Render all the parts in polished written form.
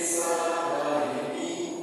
Pensava em mim.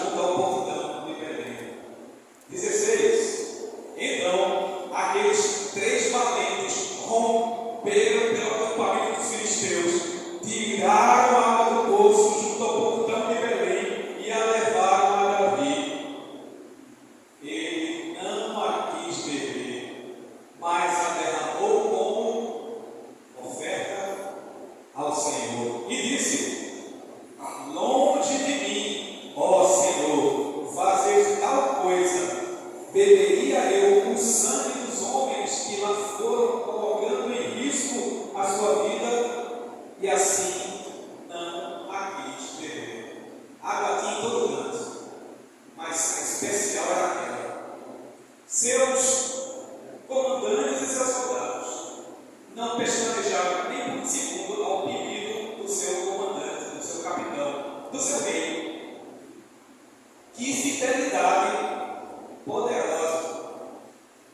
junto ao portão de Belém. 16. Então, aqueles 3 valentes romperam pelo acampamento dos filisteus, tiraram a água do poço junto ao portão de Belém e a levaram a Davi. Ele não a quis beber, mas a derramou como oferta ao Senhor. E disse: longe de mim, ó Senhor, fazer tal coisa. Beberia eu o sangue dos homens que lá foram, colocando em risco a sua vida, e assim não a quis beber. Água tinha em todo canto, mas a especial era aquela. Seus comandantes e seus soldados não pestanejaram nem por um segundo ao pedido do seu comandante, do seu capitão, do seu rei. Que fidelidade poderosa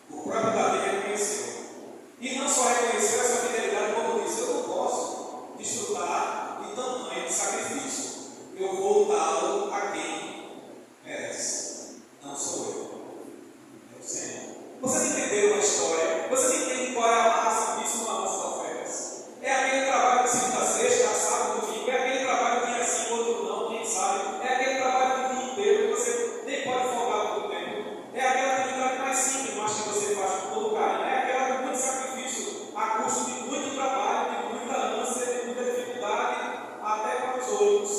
o próprio Davi reconheceu. E não só reconheceu essa fidelidade, como disse: eu não posso desfrutar de tamanho de sacrifício. Eu vou dá-lo a quem merece. Não sou eu, é o Senhor. Vocês entenderam a história? Vocês entendem qual é a massa disso numa nossa ofertas? É aquele trabalho de segunda a sexta, sábado, domingo. É aquele trabalho que é assim, outro não, quem sabe. É aquele trabalho do dia inteiro que você nem pode folgar todo o tempo. É aquela atividade mais simples, mas que você faz com todo carinho. É aquela com muito sacrifício, a custo de muito trabalho, de muita ânsia, de muita dificuldade, até para os outros.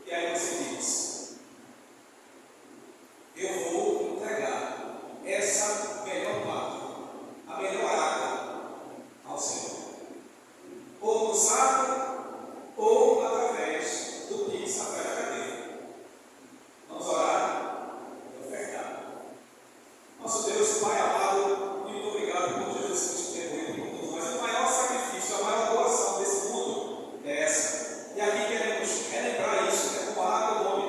E aí você diz: eu vou entregar essa melhor parte, a melhor água ao Senhor. Ou no sábado, ou através do Pix, através da cadeia. Vamos orar e ofertar. Nosso Deus, Pai amado, muito obrigado por Jesus Cristo ter morrido por todos nós. O maior sacrifício, a maior doação desse mundo é essa. E aqui queremos relembrar isso, honrar o nome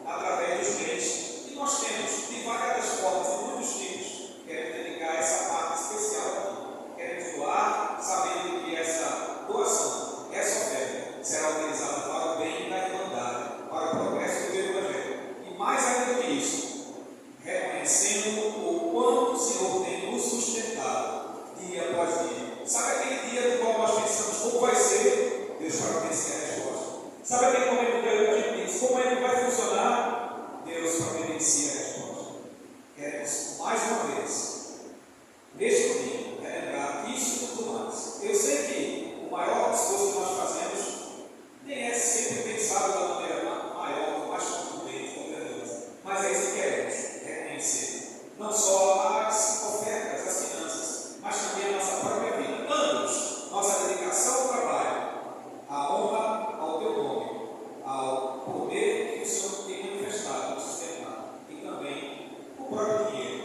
através dos crentes. E nós temos, de várias formas, de muitos tipos, queremos dedicar essa parte especial aqui. Queremos doar, sabendo que essa doação, essa oferta, será utilizada para o bem da irmandade, para o progresso do Evangelho. E mais ainda do que isso, reconhecendo o quanto o Senhor tem nos sustentado dia após dia. Sabe aquele dia do qual nós pensamos como vai ser? Deus providencia a resposta. Sabe aquele momento que a gente diz como é que vai funcionar? Deus providencia a resposta. Queremos mais uma vez, neste domingo, relembrar isso e tudo mais. Eu sei que o maior esforço que nós fazemos nem é sempre pensado da maneira maior, mais contundente, poderosa, mas é isso que queremos reconhecer. Não só as ofertas, as finanças, mas também a nossa própria vida. Ambos, nossa dedicação ao trabalho, a honra ao teu nome, ao poder que o Senhor tem manifestado, sustentado, e também o próprio dinheiro.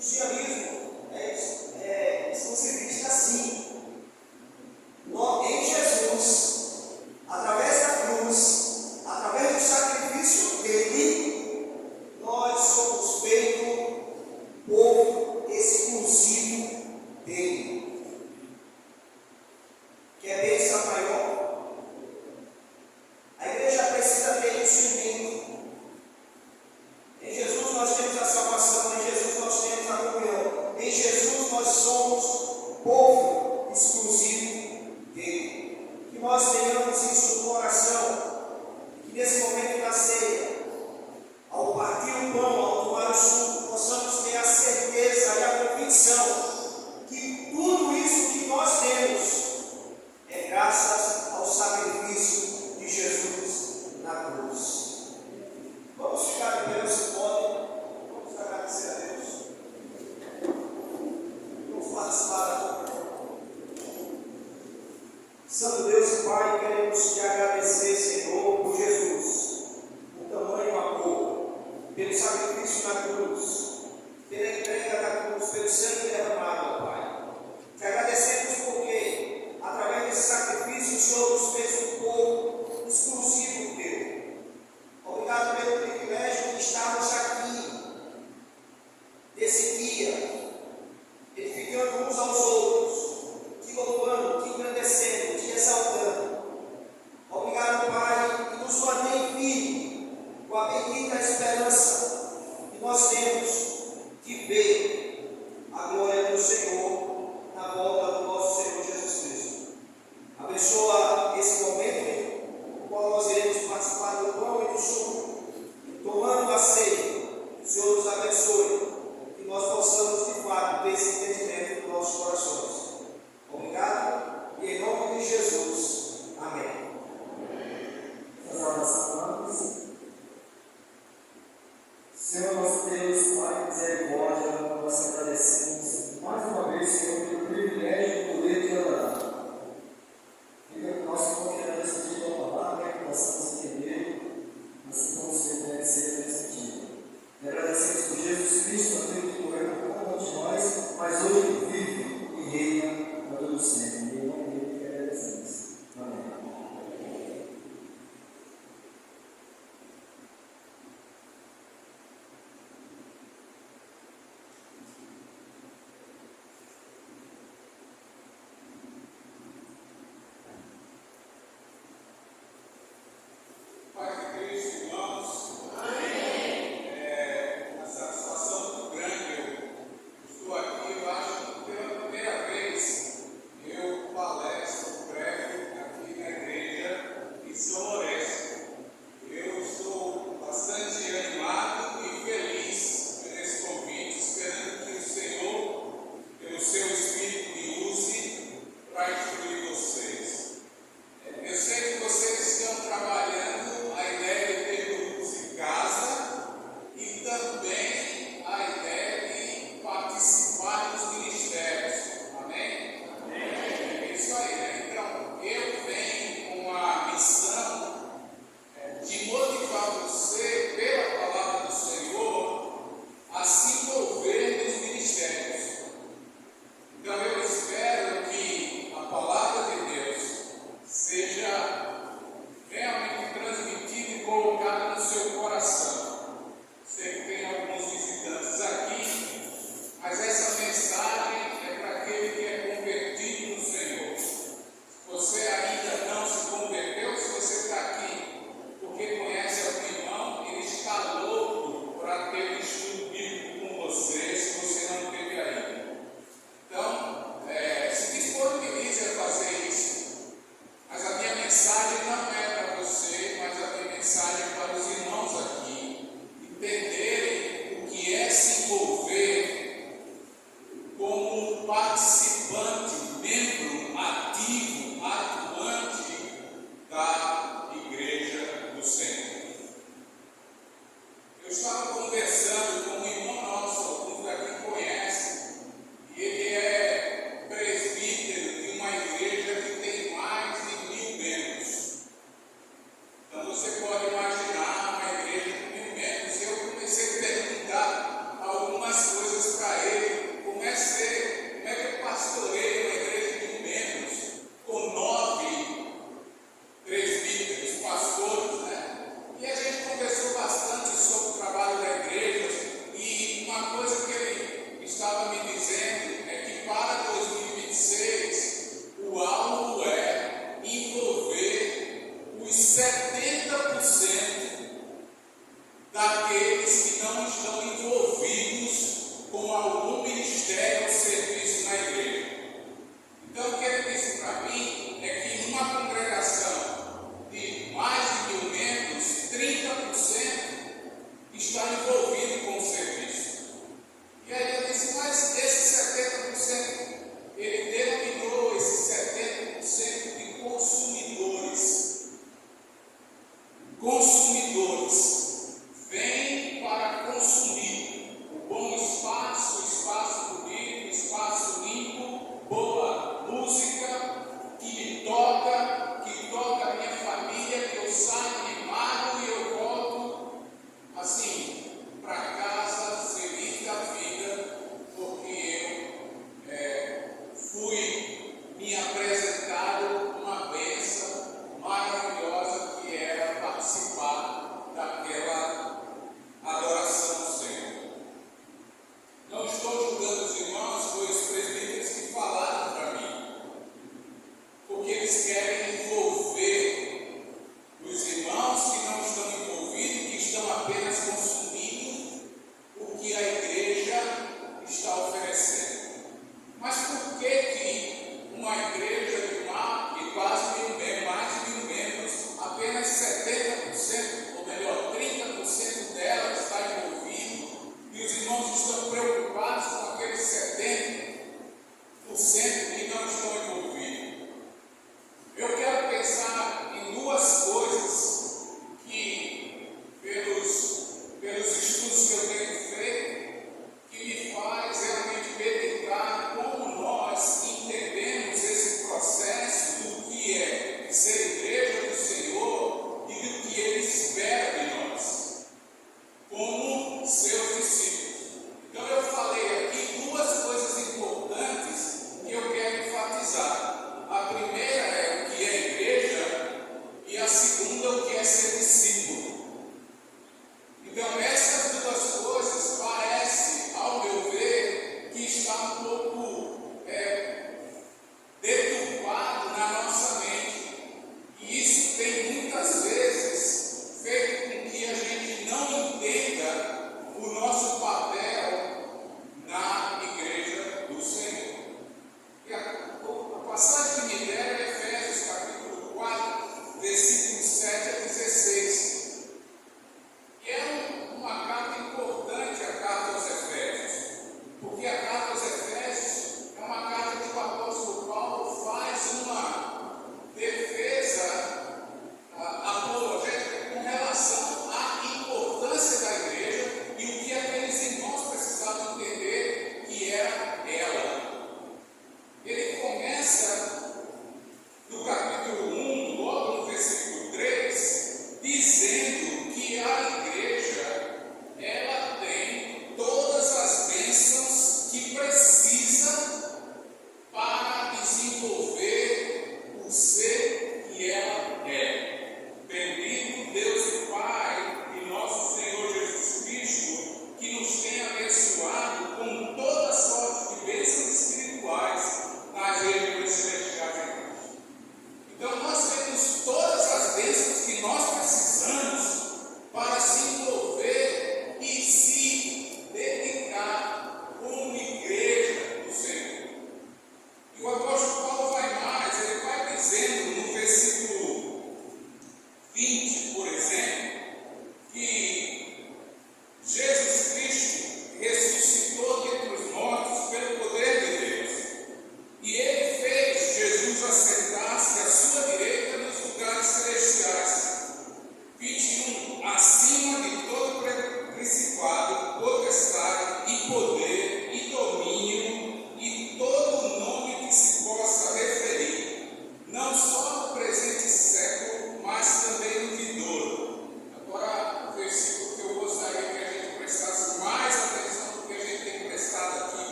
cristianismo é exclusivista assim. Em Jesus, através da cruz, através do sacrifício dele, nós somos feitos povo exclusivo dele. Quer bênção maior? A igreja precisa ter isso em mente. Em Jesus nós temos a salvação, em Jesus nós temos a comunhão, em Jesus nós somos povo exclusivo dele. Que nós tenhamos isso no coração, que nesse momento da ceia, ao partir o pão, ao tomar o suco, possamos ter a certeza e a convicção que tudo isso que nós temos é graças ao sacrifício de Jesus na cruz. Vamos ficar de pé, se podem. Vamos agradecer a Deus. Não faço para. Santo Deus e Pai, queremos te agradecer, Senhor, por Jesus, por tamanho amor, pelo sacrifício na cruz, pela entrega da cruz, pelo sangue derramado, ó Pai. Te agradecemos porque, através desse sacrifício, o Senhor nos fez um povo exclusivo teu. Obrigado pelo privilégio de estarmos aqui, nesse dia, edificando uns aos outros, te louvando, te engrandecendo, te exaltando. Obrigado, Pai, que nos mantém firme com a bendita esperança que nós temos de ver a glória do Senhor na volta do nosso Senhor Jesus Cristo. Abençoa esse momento no qual nós iremos participar do pão e do suco, tomando a ceia. O Senhor nos abençoe, que nós possamos de fato ter esse entendimento nos nossos corações. Obrigado e em nome de Jesus. Amém. As orações. Senhor nosso Deus, Pai de misericórdia, ministério ou serviço na igreja. Então, o que ele disse para mim é que numa congregação de mais de 1.000 membros, 30% está envolvido com o serviço. E aí eu disse, mas esse 70%, ele denominou esse 70% de consumidores. Consumidores vêm para consumir o bom espaço, o espaço bonito, o espaço limpo, boa música,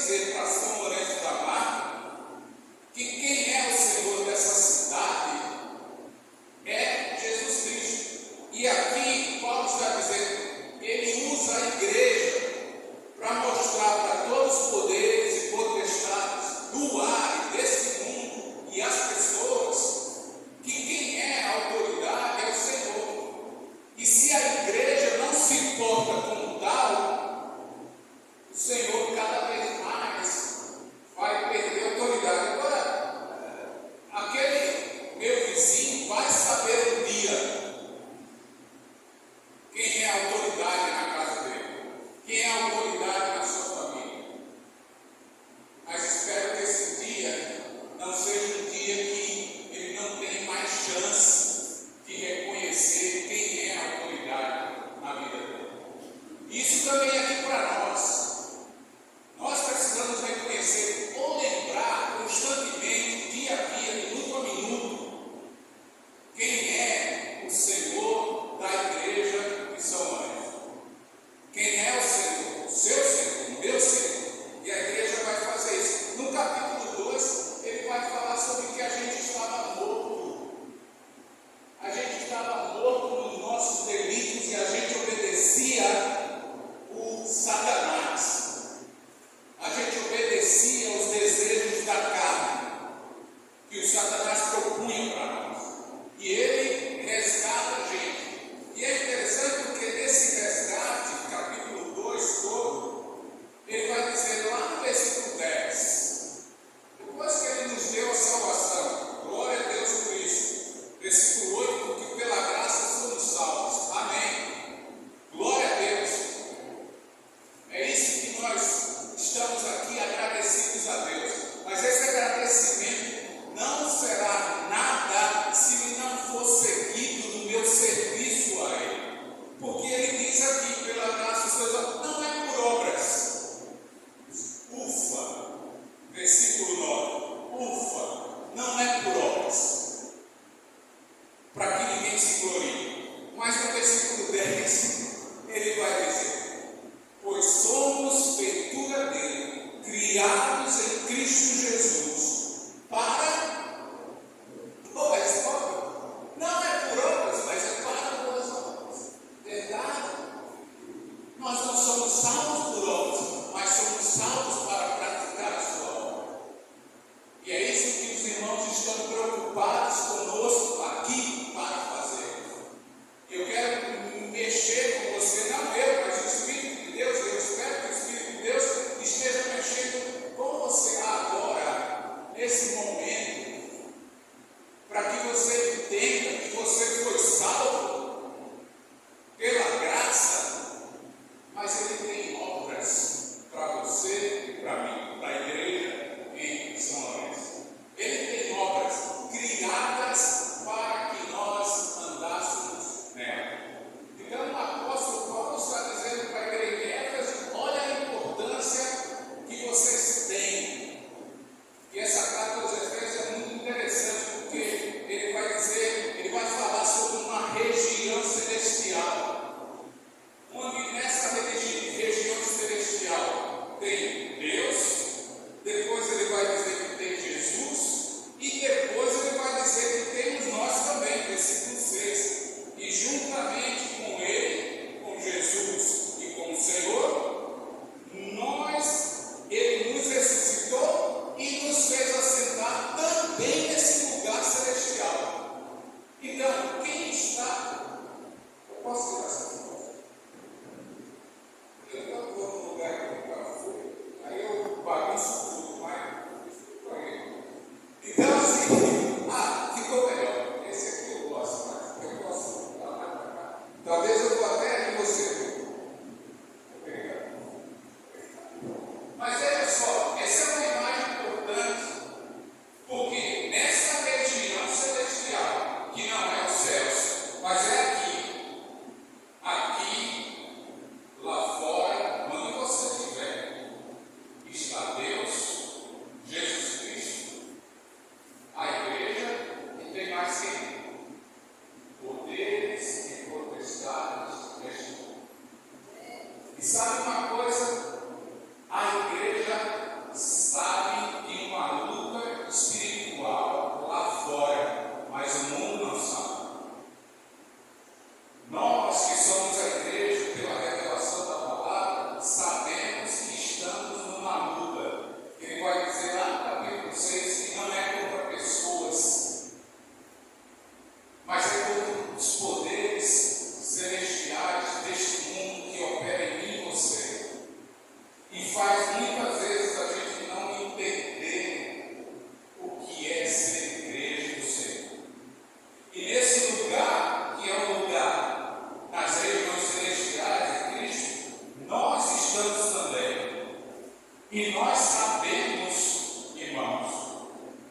dizer para São Lourenço da Barra que quem é o Senhor dessa cidade é Jesus Cristo. E aqui Paulo está dizendo, ele usa a igreja para mostrar para todos os poderes e potestades do ar e desse mundo e as pessoas que quem é a autoridade é o Senhor. E se a igreja não se porta como tal, o Senhor cada vez mais vai perder autoridade. Agora, aquele meu vizinho vai saber um dia quem é a autoridade na casa dele, quem é a autoridade na sua família. Mas espero que esse dia não seja um dia que ele não tenha mais chance de reconhecer quem é a autoridade na vida dele. Isso também é aqui para nós. Nós precisamos reconhecer ou lembrar constantemente, dia a dia, minuto a minuto, quem é o Senhor da igreja de São Lourenço. Quem é o Senhor? O seu Senhor, o meu Senhor. E a igreja vai fazer isso. No capítulo 2, ele vai falar sobre que a gente estava morto. A gente estava morto nos nossos delitos e a gente obedecia o Satanás. A gente obedecia aos desejos da carne que o Satanás propunha para nós. E ele resgata a gente. E é interessante porque nesse resgate, capítulo 2 todo, ele vai dizer lá no versículo 10, depois que ele nos deu a salvação, glória a Deus por isso. Versículo 8, porque pela graça somos salvos. Amém. Glória a Deus. É isso que nós estamos aqui agradecidos a Deus. Mas esse agradecimento não será nada se não for seguido do meu serviço a Ele. Porque Ele diz aqui, pela graça, não é por obras. Ufa! Versículo 9. Ufa! Não é por obras, para que ninguém se glorie. Mas no versículo 10, ele vai dizer: pois somos feitura dele, criados em Cristo Jesus, para boas obras. Não é por obras, mas é para boas obras. Verdade? Nós não somos salvos por obras, mas somos salvos para praticar a sua obra. E é isso que os irmãos estão preocupados conosco aqui para fazer. Eu quero mexer com você, não eu, mas o Espírito de Deus. Eu espero que o Espírito de Deus esteja mexendo com E nós sabemos, irmãos,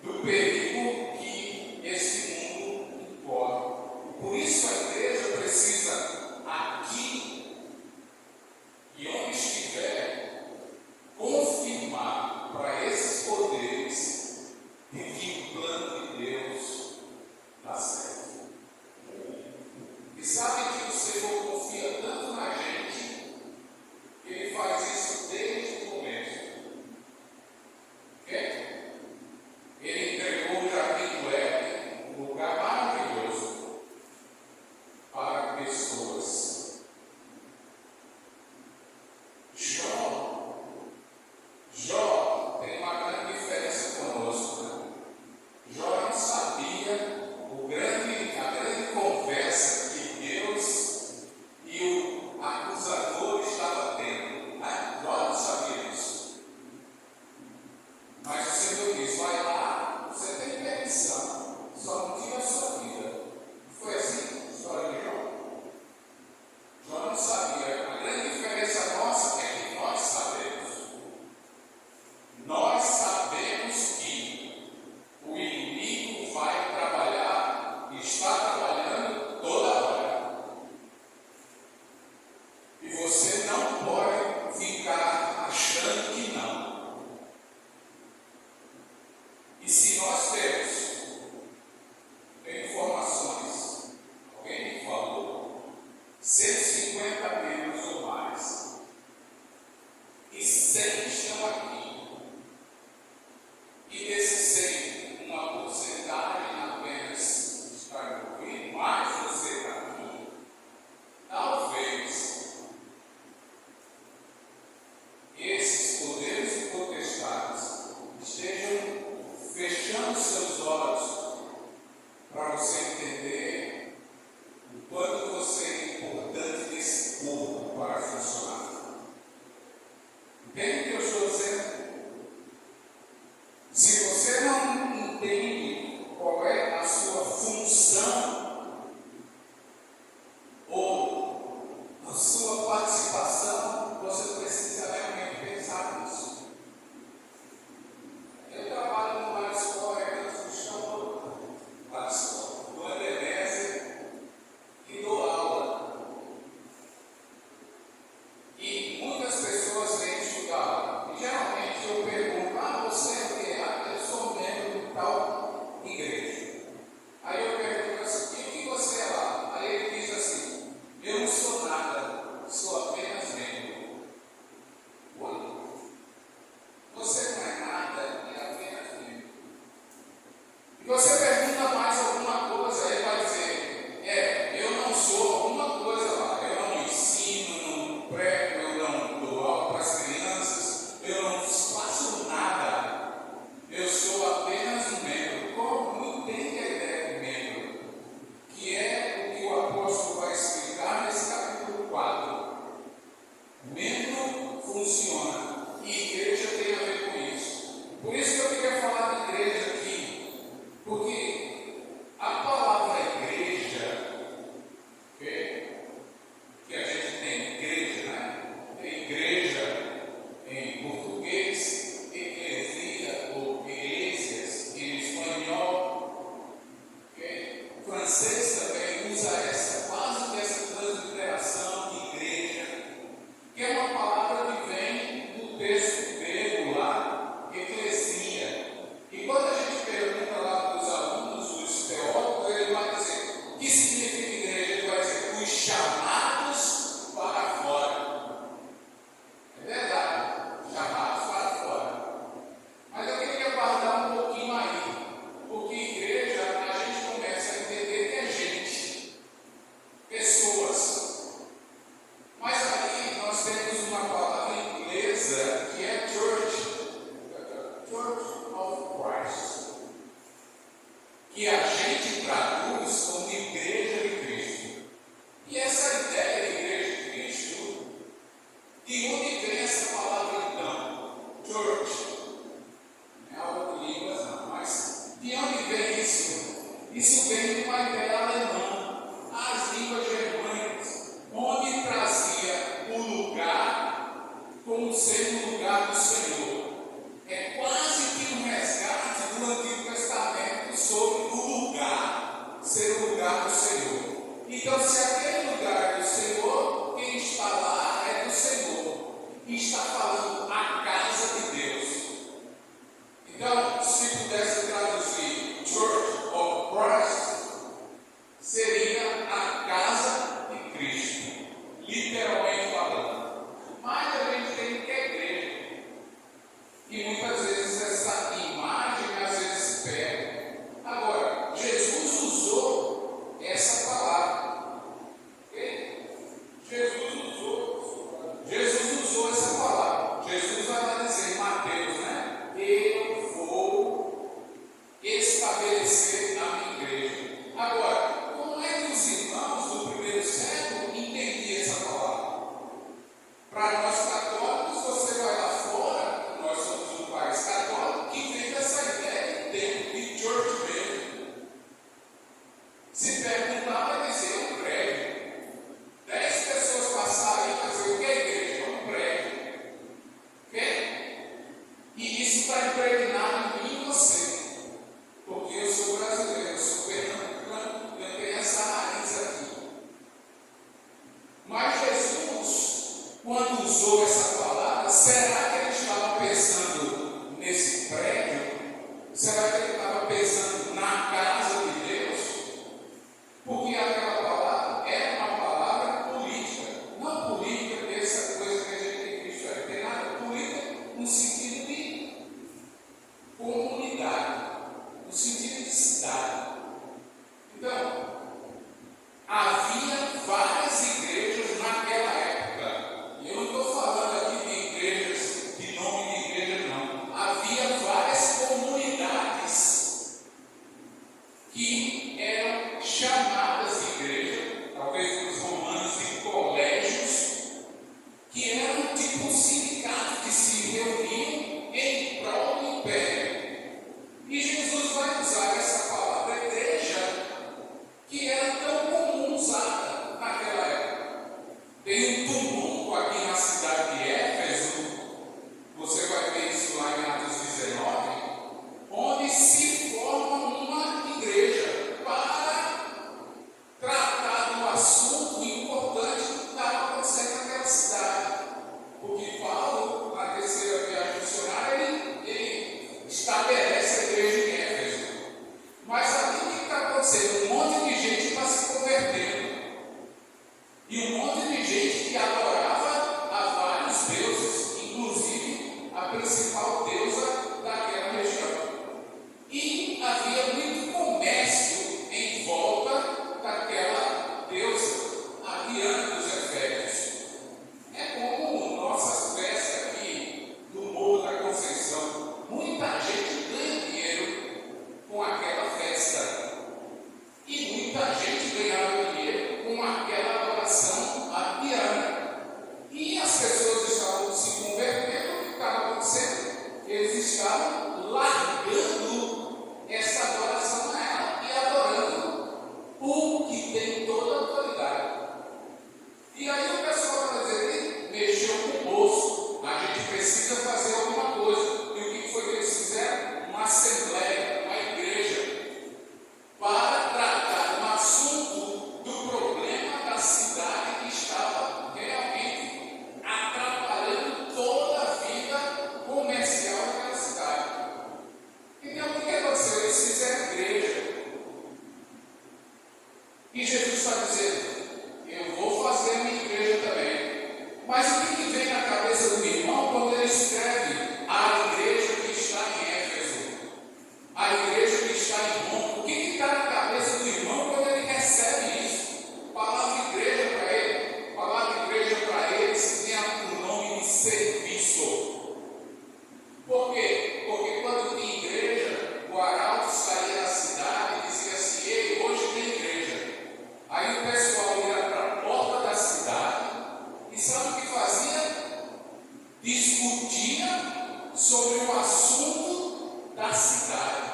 do perigo que esse mundo incorre. Por isso a igreja precisa, aqui e onde estiver, confirmar para esses poderes de que o plano de Deus está certo. E sabe que o Senhor confia tanto na gente que Ele faz isso desde o começo. Ele entregou o jardim do Éden, um lugar maravilhoso para pessoas. Jó tem uma grande diferença conosco, né? Jó não sabia a grande conversa que Deus e o acusador estavam tendo. Jó não sabia disso. Mas o Senhor diz: vai lá, você tem permissão, só não tira a sua vida. Foi assim a história de Jó. Jó não sabia. A grande diferença nossa é que nós sabemos. Nós sabemos que o inimigo vai trabalhar, está trabalhando toda hora. E você não pode ficar achando que não. E se nós tem informações, alguém me falou, 150 membros ou mais, e 100 estão aqui. E desses 100, uma porcentagem apenas está envolvida, mas você está aqui. Talvez esses poderes e potestades estejam fechando seus olhos para você entender o quanto você é importante nesse corpo para funcionar. Entende o que eu estou dizendo? Se você não entende qual é a sua função ou a sua participação, você precisa realmente pensar nisso. Eu trabalho numa escola cristã, no Ebenezer, e dou aula. E muitas pessoas vêm estudar. E geralmente eu pergunto: você é o quê? Eu sou membro de tal igreja. Aí eu pergunto assim: o que você é lá? Aí ele diz assim: eu não sou nada, sou apenas membro. Oi? Você não é nada, é apenas membro. E você pergunta mais alguma coisa, ele vai dizer: eu não sou alguma coisa lá, eu não ensino, não prego, eu não dou aula para as crianças, eu não faço nada, eu sou apenas um membro. Como entende a ideia de membro? Que é o que o apóstolo vai explicar nesse capítulo 4. Membro funciona e igreja tem a ver com isso. Por isso que eu queria falar de igreja aqui, porque a palavra igreja, que a gente tem igreja, né? Tem igreja em português, eclesia ou igrejas em espanhol. O francês também usa quase que essa transliteração de igreja, que é uma palavra que vem do texto grego lá, eclesia. E quando a gente pergunta lá para os alunos, os teólogos, ele vai dizer: o que significa igreja? Ele vai dizer: os chamados para fora. É verdade, chamados para fora. Mas eu queria guardar um pouquinho aí, porque igreja a gente começa a entender que é gente, pessoas. Mas aí nós temos uma palavra inglesa que é church of Christ, que a gente traduz como igreja de Cristo. E essa ideia de igreja de Cristo, de onde vem essa palavra então? Church. Não é algo de línguas não, mas de onde vem isso? Isso vem de uma ideia alemã, as línguas germânicas, onde trazia o lugar como sendo o lugar do Senhor. estava pensando nesse prédio? Será que ele estava pensando na casa de Deus? Porque aquela palavra é uma palavra política. Não política dessa coisa que a gente tem visto aí. Tem nada política no sentido de comunidade, no sentido de cidade. Então, havia várias igrejas naquela época. E eu não estou falando aqui de igrejas, de nome de igreja, não. Havia várias comunidades que eram chamadas de igreja, talvez os romanos de colégios, que eram tipo um sindicato que se reuniam em prol do império. E Jesus vai usar essa palavra igreja, que era tão comum usada naquela época. Tem um tumulto aqui na cidade de Éfeso, você vai ver isso lá em Atos 19, onde se forma uma igreja para tratar do assunto importante que estava acontecendo naquela cidade. Porque Paulo, na terceira viagem missionária, ele estabelece a igreja em Éfeso. Mas ali o que está acontecendo? Um monte de gente está se convertendo. E um monte de gente que adorava a vários deuses, inclusive a principal deusa daquela região. E havia muito comércio em volta daquela deusa, a Diana dos Efésios. É como nossas festas aqui do Morro da Conceição. Muita gente ganha dinheiro com aquela festa. E muita gente ganhava dinheiro com aquela adoração a Diana. E as pessoas estavam se convertendo. O que estava acontecendo? Eles estavam largando essa adoração a ela e adorando o que tem toda a autoridade. E aí o pessoal vai dizer, mexeu com o bolso, a gente precisa fazer alguma coisa. E o que foi que eles fizeram? Uma assembleia, uma igreja, para tratar um assunto do problema da cidade que estava realmente atrapalhando toda a vida comercial daquela cidade. Então o que aconteceu? Eles fizeram igreja. E Jesus está dizendo, eu vou fazer a minha igreja também. Mas o que vem na cabeça do irmão quando ele escreve a igreja que está em Éfeso, a igreja que está em Roma? O que está na cabeça do irmão quando ele recebe isso? Palavra igreja para ele, palavra igreja para eles tem o nome de serviço. Por quê? Porque quando tinha igreja, o arauto saía da cidade e dizia assim, ei, hoje tem igreja. Aí o pessoal ia para a porta da cidade e sabe o que fazia? Discutia sobre o assunto da cidade.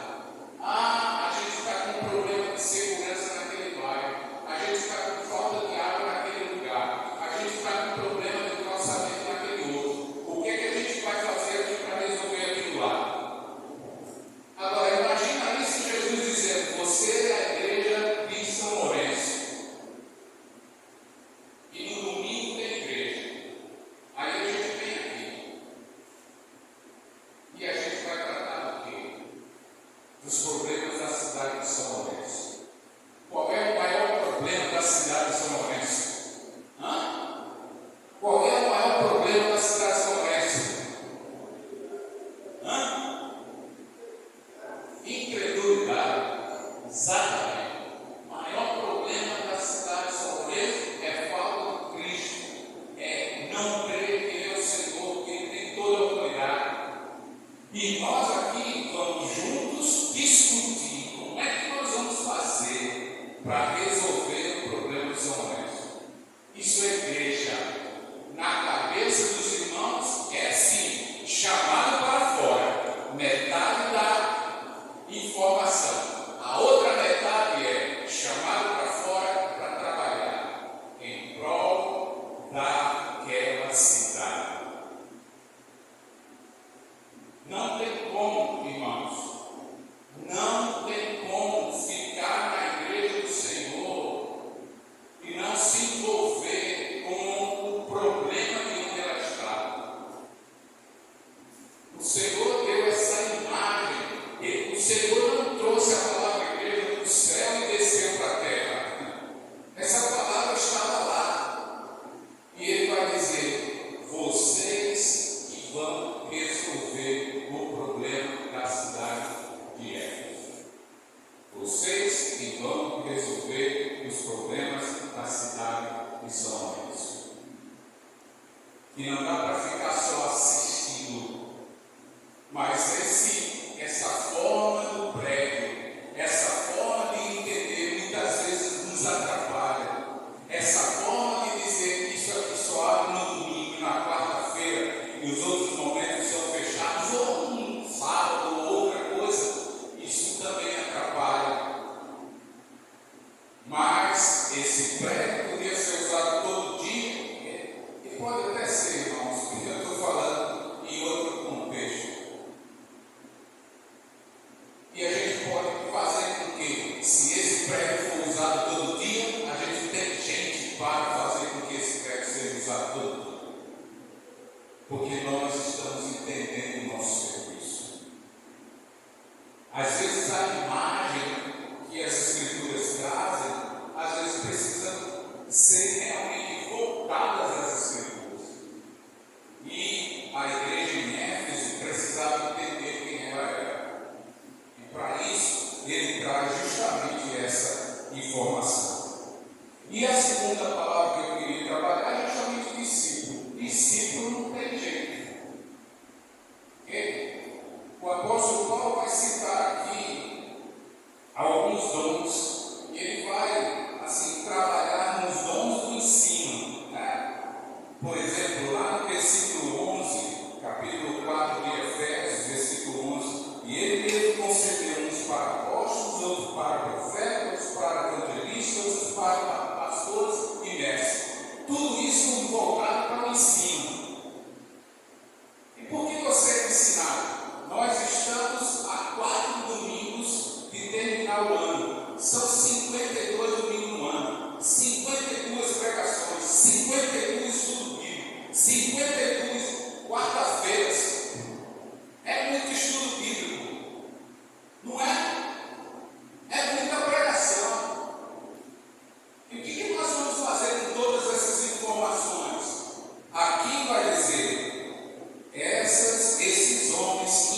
Ah, a gente está com um problema de segurança naquele bairro. A gente está com falta de água naquele lugar. A gente está com problema de calçamento naquele outro. O que é que a gente vai fazer aqui para resolver aquilo lá? Agora, imagina isso Jesus dizendo, você é a igreja de São Lourenço. E no domingo tem igreja. Aí a gente vem aqui. E a gente vai tratar do quê? Dos problemas da cidade de São Lourenço. Qual é o maior problema da cidade de São Lourenço? Qual é o maior problema da cidade de São Lourenço? Incredulidade. Exatamente. O maior problema da cidade de São Lourenço é falta de Cristo. É não crer que Ele é o Senhor, que Ele tem toda a autoridade. E nós aqui vamos juntos discutir como é que nós vamos fazer para resolver o problema de São Lourenço. Isso é igreja. Na cabeça dos irmãos é assim, chamado para fora. Metade da informação. A outra metade é chamado para fora para trabalhar em prol daquela cidade. Não tem como, irmãos, não tem como ficar na igreja do Senhor e não se envolver com o problema de onde ela está. O Senhor deu essa imagem. O Senhor não trouxe a palavra igreja do céu e desceu para a terra. Essa palavra estava lá. E ele vai dizer: vocês que vão resolver o problema da cidade de Éfeso. Vocês que vão resolver os problemas da cidade de São Lourenço. E não dá para ficar só assistindo, mas essa forma do prédio, essa forma de entender, muitas vezes nos atrapalha. Essa forma de dizer que isso aqui só abre no domingo, na quarta-feira, e os outros momentos são fechados, ou um sábado, ou outra coisa, isso também atrapalha. Mas esse prédio podia ser usado todo dia, e pode até ser, irmãos, porque eu estou falando em outro contexto. E a gente pode fazer com que, se esse prédio for usado todo dia, a gente tem gente para fazer com que esse prédio seja usado todo dia. Porque nós estamos entendendo o nosso serviço. Às vezes a imagem que as Escrituras trazem, às vezes precisam ser realmente voltadas às Escrituras. E a igreja em Éfeso precisava entender quem ela era. E para isso, ele traz justamente essa informação. E a segunda palavra que eu queria trabalhar é justamente discípulo. Discípulo não tem jeito. Okay? O apóstolo Paulo vai citar aqui alguns dons. E ele vai, assim, trabalhar nos dons do ensino. Né? Por exemplo, lá no versículo 11, capítulo 4 de Efésios, versículo 11, e ele mesmo concedeu uns para apóstolos, outros para profetas, outros para evangelistas, outros para pastores e mestres. Tudo isso voltado para o ensino. E por que você é ensinado? Nós estamos a 4 domingos de terminar o ano. São 52 domingos no ano, 52 pregações, 52 estudos bíblicos, 52 quarta-feiras. É muito estudo bíblico, não é? É muita pregação. E o que nós vamos fazer com todas essas informações? Aqui vai dizer: esses homens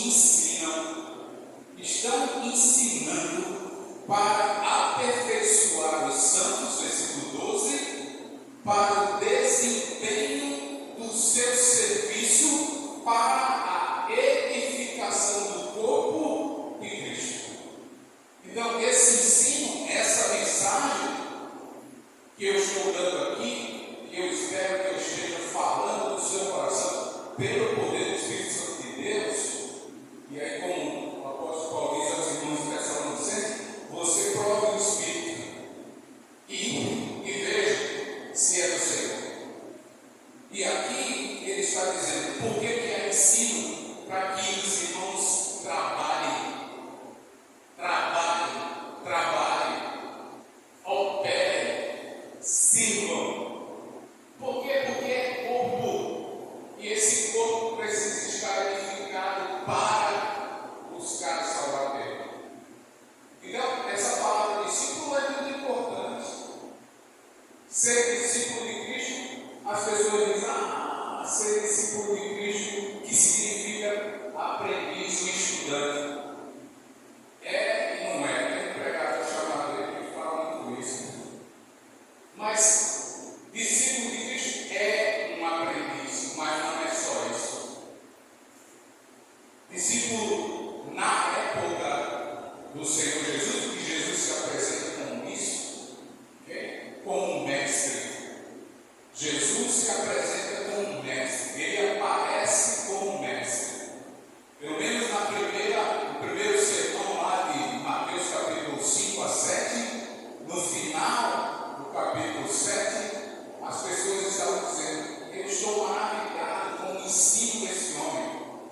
estão ensinando para aperfeiçoar os santos, versículo 12, para o desempenho do seu serviço para a edificação do corpo de Cristo. Então, esse ensino, essa mensagem que eu estou dando aqui, que eu espero que eu esteja falando do seu coração, pelo poder do Espírito Santo de Deus, e aí, como o apóstolo Paulo diz aos irmãos de Tessalonicenses, você prova o Espírito e veja se é do Senhor. E aqui ele está dizendo, por que é ensino? Para que os irmãos trabalhem, operem, sirvam. Por quê? Porque é corpo. E esse corpo precisa estar edificado para buscar salvar Deus. Então, essa palavra discípulo é muito importante. Ser discípulo de Cristo, as pessoas dizem, ser discípulo de Cristo, que significa aprendiz ou estudante. É e não é. Tem um pregador chamado ele que fala muito isso. Mas discípulo de Cristo é um aprendiz, mas não é só isso. Discípulo, na época do Senhor Jesus, que Jesus se apresenta como isso, okay? Como um mestre. Jesus se apresenta como um mestre, ele aparece como um mestre. Pelo menos no primeiro sermão lá de Mateus capítulo 5 a 7, no final do capítulo 7, as pessoas estavam dizendo: eu estou maravilhado com o ensino desse homem,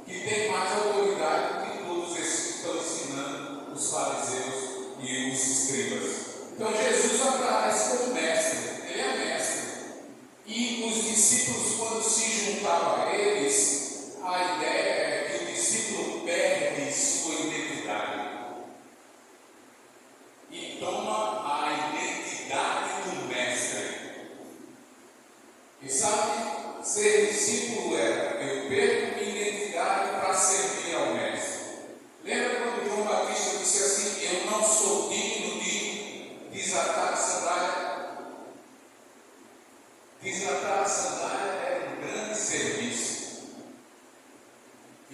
que tem mais autoridade do que todos esses que estão ensinando os fariseus e os escribas. Então Jesus aparece como mestre, ele é mestre. E os discípulos, quando se juntavam a eles, a ideia é que o discípulo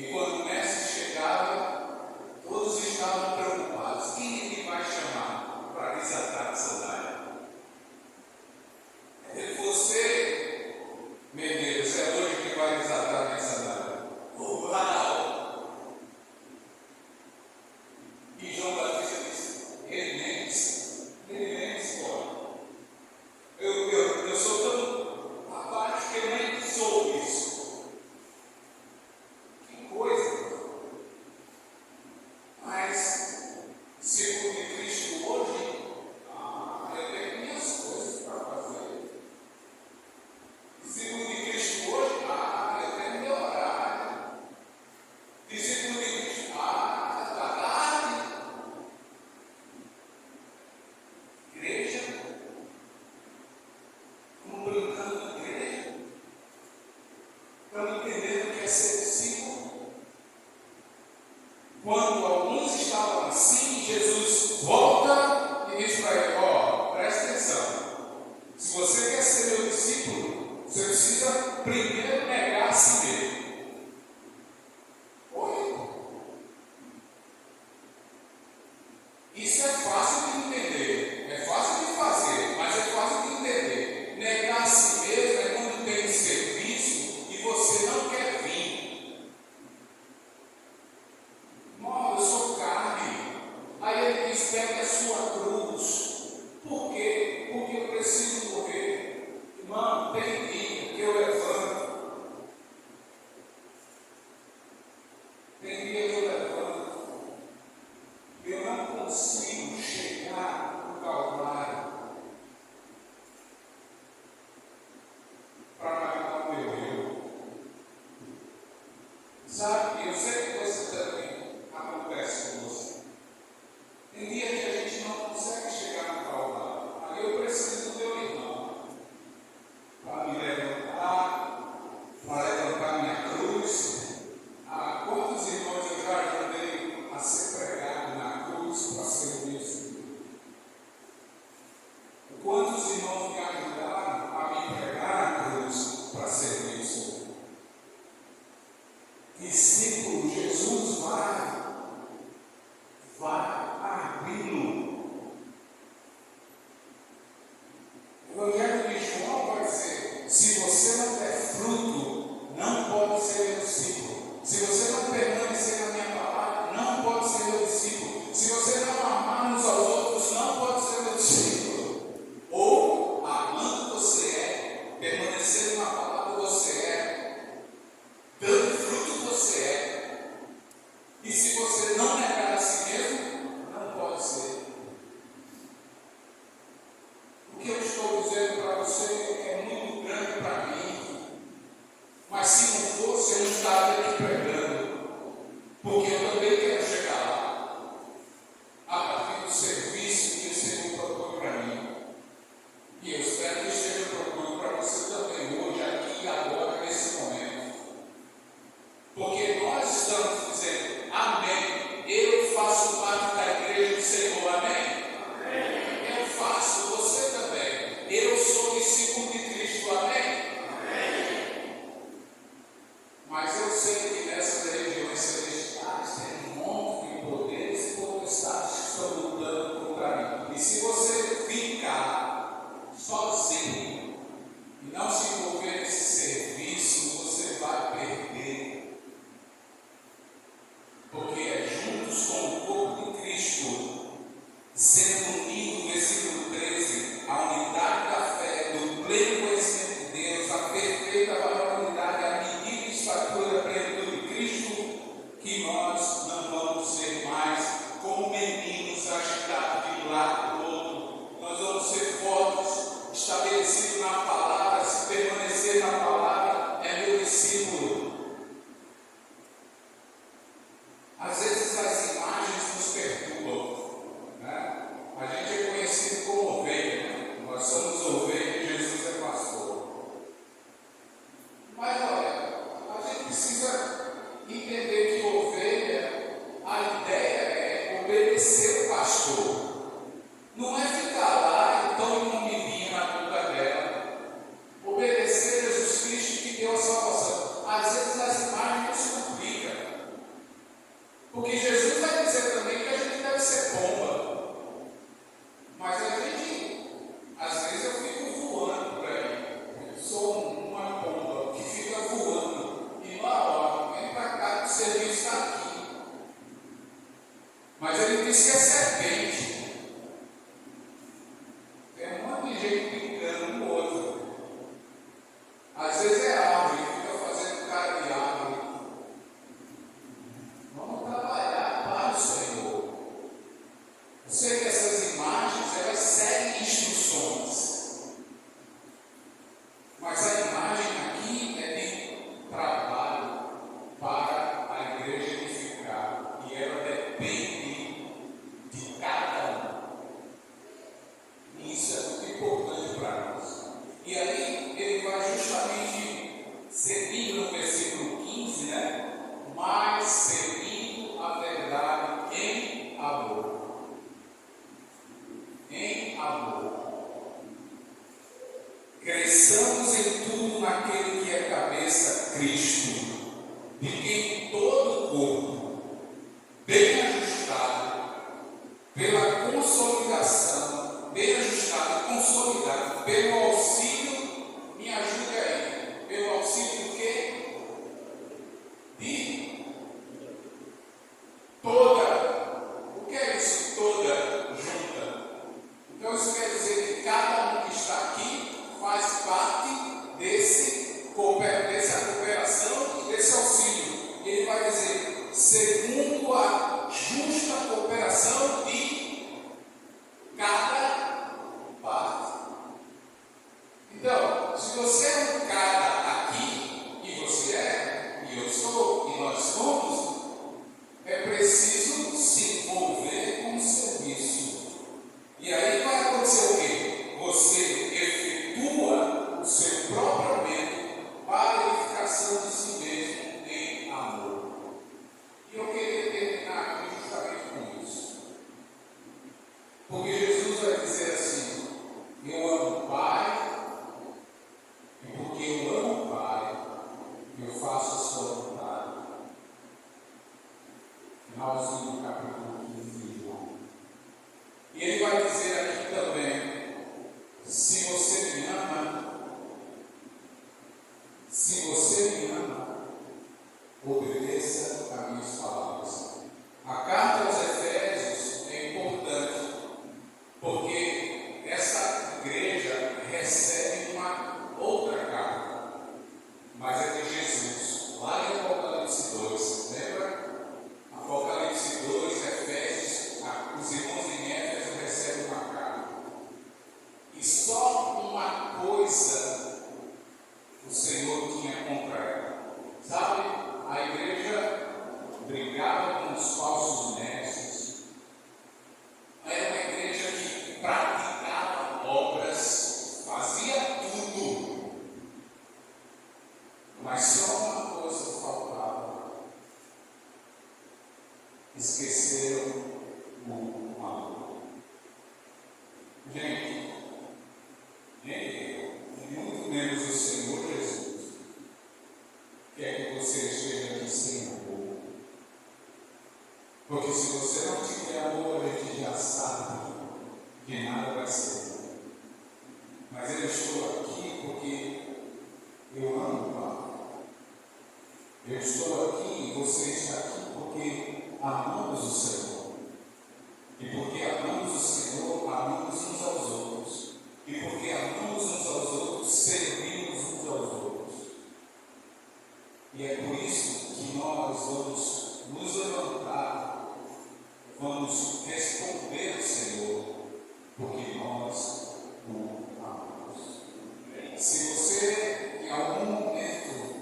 E quando o mestre chegava, todos estavam preocupados. Quem ele vai chamar para desatar a sandália? Você, Medeiros, é hoje que vai desatar a minha sandália. Uau! E João Batista disse: ele nem escolhe. Eu sou tão abaixo que eu nem sou isso. Que coisa! Mas, segundo Cristo hoje, eu tenho minhas coisas para fazer. Segundo Cristo hoje, eu tenho meu horário. E segundo Cristo, está tarde. Igreja, estamos brincando na igreja, estamos entendendo o que é ser discípulo. Quando alguns estavam assim, Jesus volta e diz para ele: presta atenção, se você quer ser meu discípulo, você precisa primeiro negar a si mesmo. Oi? Isso é fácil de entender, é fácil de fazer, mas é fácil de entender. Negar a si mesmo é quando tem um serviço e você não quer vir. Irmão, eu sou carne. Aí ele diz: pegue a sua cruz. Por quê? Porque eu preciso morrer. Irmão, tem dia que eu levanto. Tem dia que eu levanto. Eu não consigo chegar no Calvário para matar o meu eu. Sabe, eu sei que você também acontece com você. Tem dia que a gente não consegue chegar no Calvário. Aí eu preciso do meu irmão para me levantar, para levantar minha cruz. Quantos irmãos eu já ajudei a ser pregado na cruz para ser isso? Quantos irmãos me ajudaram a me pregar na cruz para ser isso? Discípulo Porque Jesus vai dizer também que a gente deve ser pomba. Mas a gente, às vezes eu fico voando por aí. Eu sou uma pomba que fica voando. E lá, ó, vem para cá, o serviço está aqui. Mas ele disse que é serpente. Tem um monte de gente brincando um com o outro. Às vezes é árvore, fica fazendo cara de árvore. Vamos trabalhar para o Senhor. Eu sei que essas imagens, elas seguem instruções. Mas a imagem aqui é de trabalho para a igreja edificar. E ela depende de cada um. E isso é muito importante para nós. E aí ele vai justamente seguindo no versículo 15, né? Mas seguindo a verdade em amor. Em amor. Cresçamos em tudo naquele que é cabeça, Cristo, de quem todo o corpo, bem ajustado, pela consolidação, bem ajustado e consolidado, pelo auxílio, me ajude aí, pelo auxílio do quê? De toda. O que é isso? Toda junta. Então isso quer dizer que cada um que está aqui faz parte dessa cooperação e desse auxílio. Ele vai dizer, segundo a justa cooperação de cada parte. Então, se você é um cara aqui, e você é, e eu sou, e nós somos, é preciso se envolver com o serviço. E aí vai acontecer o quê? Você efetua o seu próprio meio para a edificação de si mesmo em amor. E eu queria terminar aqui justamente com isso. Porque Jesus vai dizer assim, eu amo o Pai, e porque eu amo o Pai, eu faço a sua vontade. Finalzinho do capítulo 15 de João. E ele vai dizer aqui também, se você me ama, obedeça a minhas palavras. A carta aos Efésios é importante, porque essa igreja recebe uma outra carta, mas é de Jesus, lá em Apocalipse 2, lembra? Apocalipse 2, Efésios, os irmãos em Éfeso recebem uma carta. E só uma coisa o Senhor tinha contra ela. Sabe, a igreja brigava com os falsos mestres. Era uma igreja que praticava obras, fazia tudo. Mas só uma coisa faltava. Esqueceram o amor. Gente, muito menos o Senhor Jesus quer que você esteja aqui sem amor. Porque se você não tiver amor, a gente já sabe que nada vai ser. Mas eu estou aqui porque eu amo o Pai. Eu estou aqui e você está aqui porque amamos o Senhor. E porque amamos o Senhor, amamos uns aos outros. E porque amamos uns aos outros, servimos uns aos outros. E é por isso que nós vamos nos levantar, vamos responder ao Senhor, porque nós o amamos. Se você, em algum momento,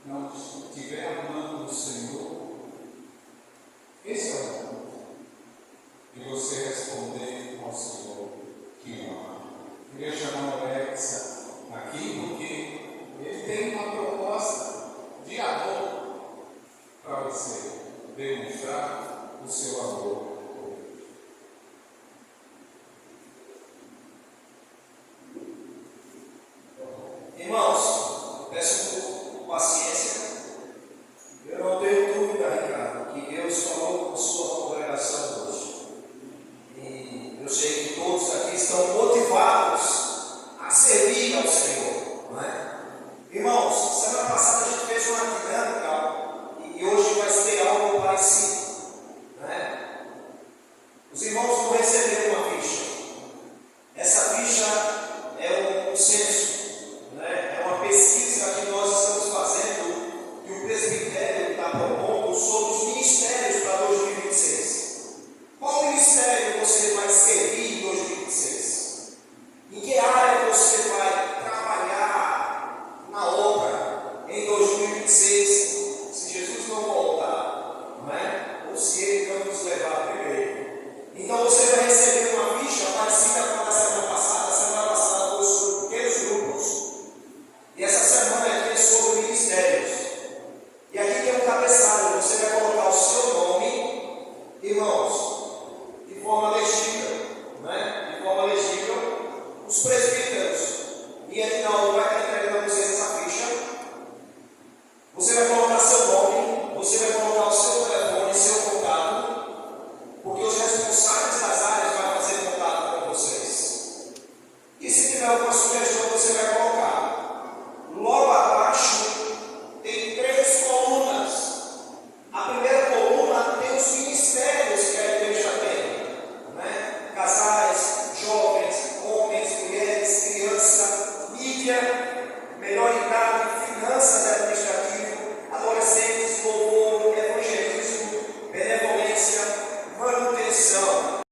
não estiver amando o Senhor, esse é o momento de você responder ao Senhor que o ama. Eu queria chamar o Alexa aqui porque ele tem uma proposta de amor para você demonstrar o seu amor. Irmãos, peço paciência. Eu não tenho dúvida, Ricardo. cabeçalho, você vai colocar o seu nome, irmãos, de forma legível, né? De forma legível, os presbíteros. E Edinaldo vai estar entregando a vocês essa ficha. Você vai colocar seu nome, você vai colocar o seu telefone, seu contato, porque os responsáveis das áreas vão fazer contato com vocês. E se tiver alguma sugestão, você vai colocar. Logo abaixo tem 3 colunas. A primeira coluna tem os ministérios que a igreja tem, né? Casais, jovens, homens, mulheres, criança, mídia.